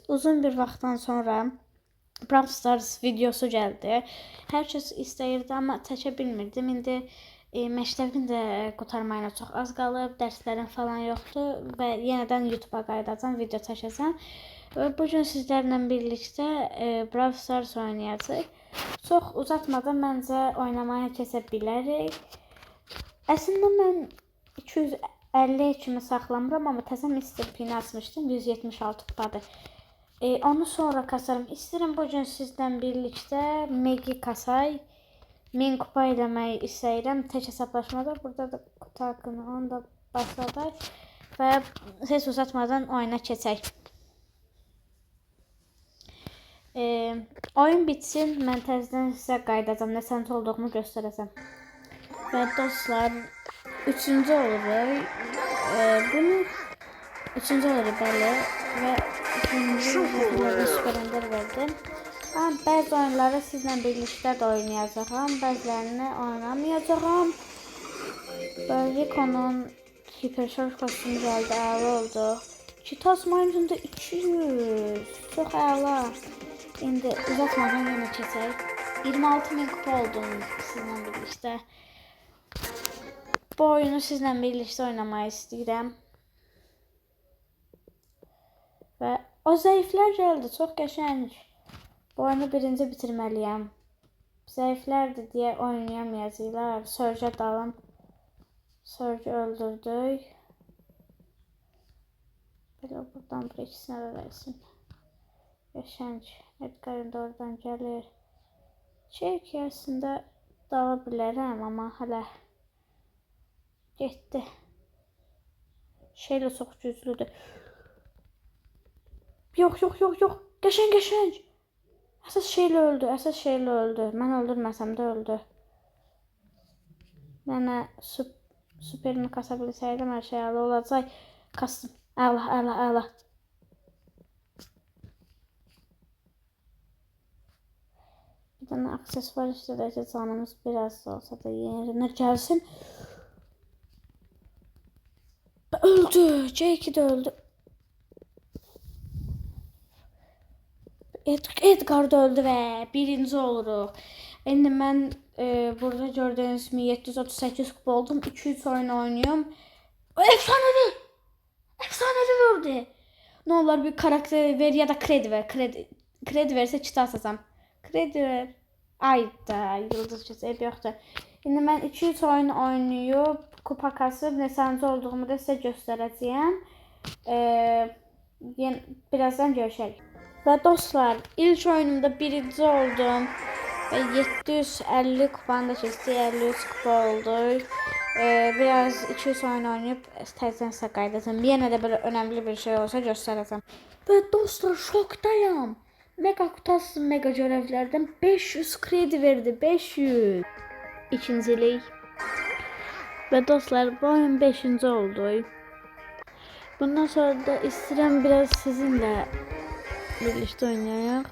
Uzun bir vaxtdan sonra Brawl Stars videosu gəldi. Hər kəs istəyirdi, amma çəkə bilmirdim. İndi məktəbin də qurtarmayına çox az qalıb, dərslərim falan yoxdur və yenidən YouTube-a qayıdacağam, video çəkəcəm. Və bu gün sizlərlə birlikdə Brawl Stars oynayacağıq. Çox uzatmadan məncə oynamaya keçə bilərik. Əslində mən 250 kimi saxlamıram, amma təzə Mr. P-ni açmışdım, 176 kupadır. Onu sonra kasarım. İstəyirəm bu gün sizlə birlikdə Megi kasay. 1000 kupa eləməyi istəyirəm. Tək hesablaşmada. Burada da kutu haqqını onu da başladıq. Və ses uzatmadan oyuna keçək. Oyun bitsin. Mən təzədən sizə qayıdacam. Nəsəncə olduğumu göstərəcəm. Və dostlar, 3-cü oluruq. Bunu 3-cü oluruq, bəli. Və ikinci videoda Super Ender verdim. Bəzi oyunları sizlə birlikdə də oynayacağam. Bəzilərini oynamayacağam. Rico'nun hiperşarj kostümü gəldi, əla oldu. Kitas maymununda 200. Çox əla. İndi uzatmadan yenə keçək. 26.000 kupa oldum sizlə birlikdə. Bu oyunu sizlə birlikdə oynamayı istəyirəm. Və o zəiflər gəldi, çox qəşəng. Bu oyunu birinci bitirməliyəm. Zəiflərdir deyə oynayamayacaqlar. Surge'a dalım. Surge'ı öldürdük. Belə buradan bir ikisinə də versin. Qəşəng. Edgar'ın da oradan gəlir. Ki əslində dala bilərəm, amma hələ getdi. Şeylə çox güclüdür. Yox. Qəşəng. Əsas şeylə öldü. Mən öldürməsəm də öldü. Mənə süperimi kasa bilsəydim hər şey əla olacaq. Kastım. Əla. Bir dənə aksesuar işlədəcək, canımız biraz olsa da yerinə gəlsin. Öldü. Jake də öldü. Edgar da öldü və birinci oluruq. İndi mən burada gördüğünüz kimi 738 kupa oldum. 2-3 oyun oynuyorum. Efsanevi verdi. Ne olur bir karakter ver ya da kredi ver. Kredi versə kiti asacam. Kredi ver. Ayda yıldız keçib yoxdur. İndi mən 2-3 oyun oynayıb kupa kasıb neçənci olduğumu da sizə göstərəcəyəm. Birazdan görüşərik. Və dostlar, ilk oyunumda birinci oldum və 750 kupanı da keçdi, 53 kupa oldu. Biraz 200 oyun oynayıb təzədən sizə qayıdacağam. Yenə də belə önəmli bir şey olsa göstərəcəm. Və dostlar, şokdayım. Mega kutusu mega görevlərdən 500 kredi verdi, 500. İkincilik. Və dostlar, bu oyun 5-ci oldu. Bundan sonra da istəyirəm biraz sizinlə birlikdə oynayaq.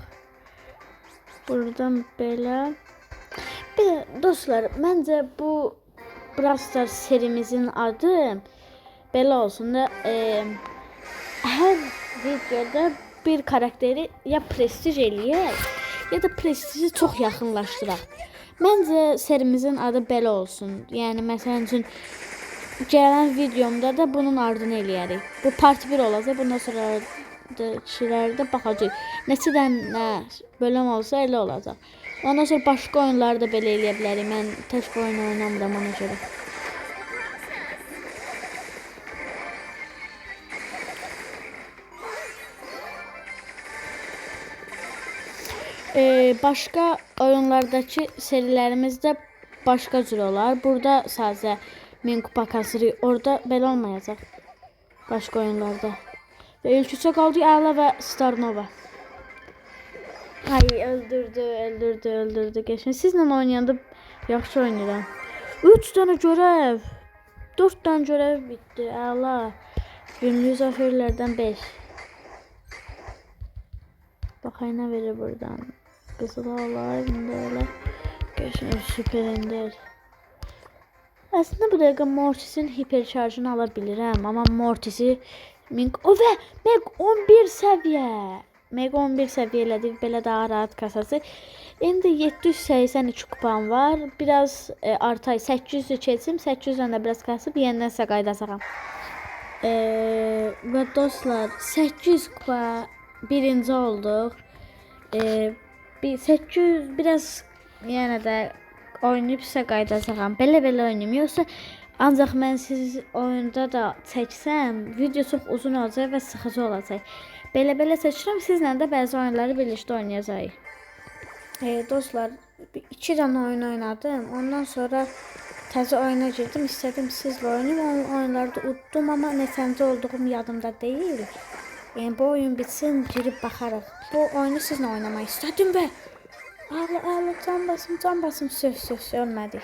Buradan belə. Bir də dostlar, məncə bu Brawl Stars serimizin adı belə olsun da hər videoda bir karakteri ya prestij eləyək, ya da prestiji çox yaxınlaşdıraq. Məncə serimizin adı belə olsun. Yəni məsələn üçün gələn videomda da bunun ardını eləyərik. Bu part 1 olacaq. Bundan sonra kişilərdə baxacaq. Neçə dənə bölüm olsa elə olacaq. Ondan sonra başqa oyunları da belə eləyə bilərik. Mən tək bu oyunu oynamıram ona görə. Başqa oyunlardakı serilərimizdə başqa cür olar. Burada sadəcə 1000 kupa kasırıq. Orada belə olmayacaq. Başqa oyunlarda. Və ilk üçə qaldı Əla və Star Nova. Ay, öldürdü. Geçin. Sizlə oynayanda yaxşı oynayıram. 3 dənə görev. 4 dənə görev bitdi. Əla. Günlük zəfərlərdən 5. Baxay nə verir buradan. Qızıl alay. Bunda elə. Geçin. Super Ender. Aslında bu dəqiqə Mortis'in hiperşarjını ala bilirəm. Amma Mortis'i O və Meg 11 səviyyə. Meg 11 səviyyə elədik, belə daha rahat kasası. İndi 783 kupam var. Biraz artay 800'ü keçim, 800'dən də biraz kasıb yenidən sizə qaydasağam. Və dostlar 800 kupa birinci olduq. 800 biraz yenə də oynayıb sizə qaydasağam. Belə oynayım. Yoxsa ancaq mən siz oyunda da çəksəm, video çox uzun olacaq və sıxıcı olacaq. Belə seçirəm, sizlə də bəzi oyunları birlikdə oynayacağıq. Dostlar, 2 dənə oyun oynadım. Ondan sonra təzə oyuna girdim. İstədim sizlə oynayım. Oyunları da utdum, amma neçənci olduğum yadımda deyil. Yəni bu oyun bitsin, girib baxarıq. Bu oyunu sizlə oynamaq istədim və can basım, ölmədik.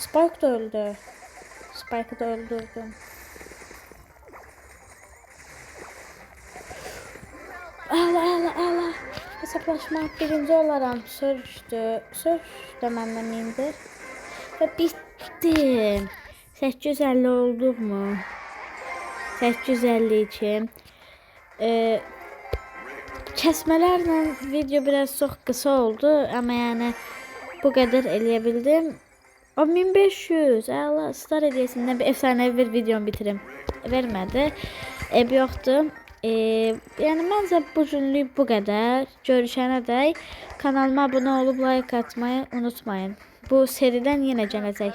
Spike da öldü. Spike'ı da öldürdüm. Hesaplaşma birinci olaram. Surge da məndən indir. Və bitdim. 850 olduq mu? 852. Kəsmələrlə video biraz çox qısa oldu. Amma yəni bu qədər eləyə bildim. O 1500. Allah star hediyəsindən bir efsanəvi bir videom bitirim. Vermədi. Yoxdur. Yəni məncə bu günlük bu qədər. Görüşənədək kanalıma abunə olub like atmayı unutmayın. Bu seridən yenə gələcək.